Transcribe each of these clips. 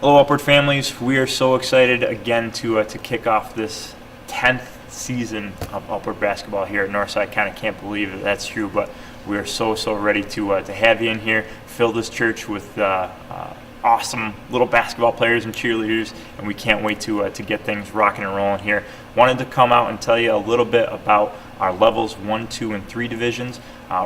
Hello, Upward families. We are so excited again to kick off this 10th season of Upward basketball here at Northside. I kind of can't believe that that's true, but we are so ready to have you in here, fill this church with awesome little basketball players and cheerleaders, and we can't wait to get things rocking and rolling here. Wanted to come out and tell you a little bit about our levels 1, 2, and 3 divisions,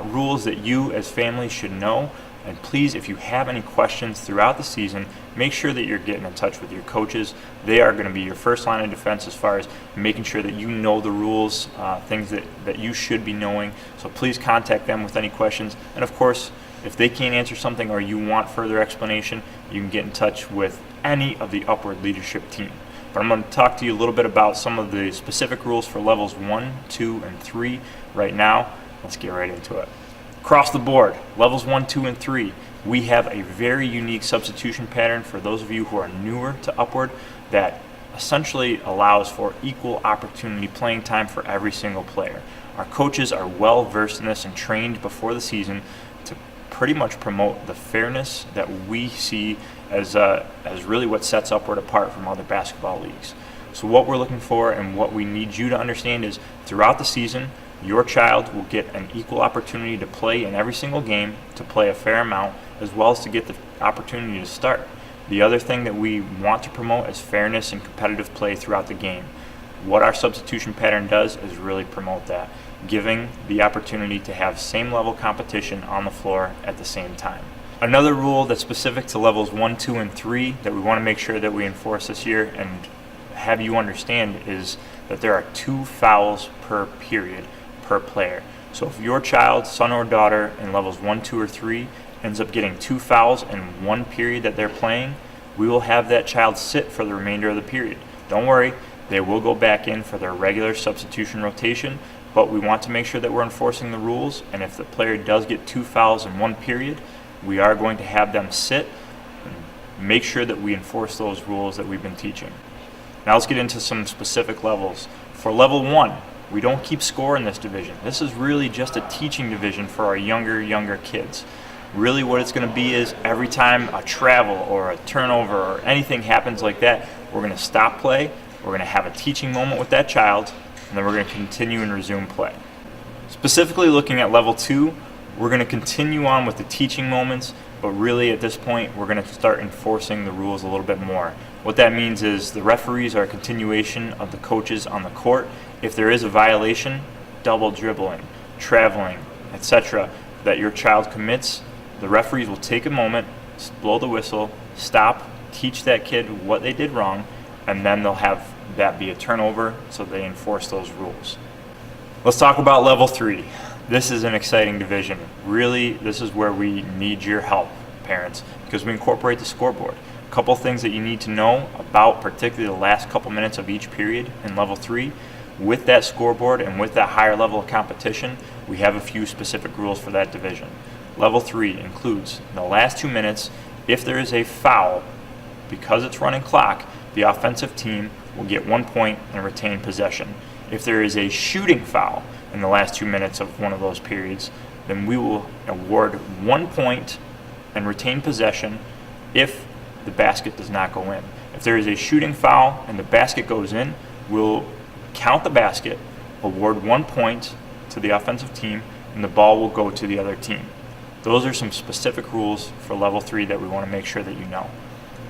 rules that you as families should know. And please, if you have any questions throughout the season, make sure that you're getting in touch with your coaches. They are going to be your first line of defense as far as making sure that you know the rules, things that you should be knowing. So please contact them with any questions. And of course, if they can't answer something or you want further explanation, you can get in touch with any of the Upward leadership team. But I'm going to talk to you a little bit about some of the specific rules for levels 1, 2, and 3 right now. Let's get right into it. Across the board, levels 1, 2, and 3, we have a very unique substitution pattern for those of you who are newer to Upward that essentially allows for equal opportunity playing time for every single player. Our coaches are well versed in this and trained before the season to pretty much promote the fairness that we see as really what sets Upward apart from other basketball leagues. So what we're looking for and what we need you to understand is throughout the season, your child will get an equal opportunity to play in every single game, to play a fair amount, as well as to get the opportunity to start. The other thing that we want to promote is fairness and competitive play throughout the game. What our substitution pattern does is really promote that, giving the opportunity to have same level competition on the floor at the same time. Another rule that's specific to levels 1, 2, and 3 that we want to make sure that we enforce this year and have you understand is that there are 2 fouls per period per player. So if your child, son or daughter, in levels 1, 2, or 3 ends up getting 2 fouls in one period that they're playing, we will have that child sit for the remainder of the period. Don't worry, they will go back in for their regular substitution rotation, but we want to make sure that we're enforcing the rules, and if the player does get 2 fouls in one period, we are going to have them sit and make sure that we enforce those rules that we've been teaching. Now let's get into some specific levels. For level 1, we don't keep score in this division. This is really just a teaching division for our younger kids. Really what it's going to be is every time a travel or a turnover or anything happens like that, we're going to stop play, we're going to have a teaching moment with that child, and then we're going to continue and resume play. Specifically looking at level 2, we're going to continue on with the teaching moments, but really at this point we're going to start enforcing the rules a little bit more. What that means is the referees are a continuation of the coaches on the court. If there is a violation, double dribbling, traveling, etc., that your child commits, the referees will take a moment, blow the whistle, stop, teach that kid what they did wrong, and then they'll have that be a turnover, so they enforce those rules. Let's talk about level 3. This is an exciting division. Really, this is where we need your help, parents, because we incorporate the scoreboard. A couple things that you need to know about particularly the last couple minutes of each period in level 3. With that scoreboard and with that higher level of competition, we have a few specific rules for that division. Level 3 includes in the last 2 minutes, if there is a foul, because it's running clock, the offensive team will get 1 point and retain possession. If there is a shooting foul in the last 2 minutes of one of those periods, then we will award 1 point and retain possession if the basket does not go in. If there is a shooting foul and the basket goes in, we'll count the basket, award 1 point to the offensive team, and the ball will go to the other team. Those are some specific rules for level 3 that we want to make sure that you know.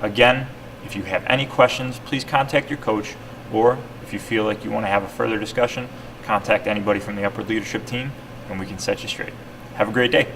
Again, if you have any questions, please contact your coach, or if you feel like you want to have a further discussion, contact anybody from the Upward leadership team and we can set you straight. Have a great day.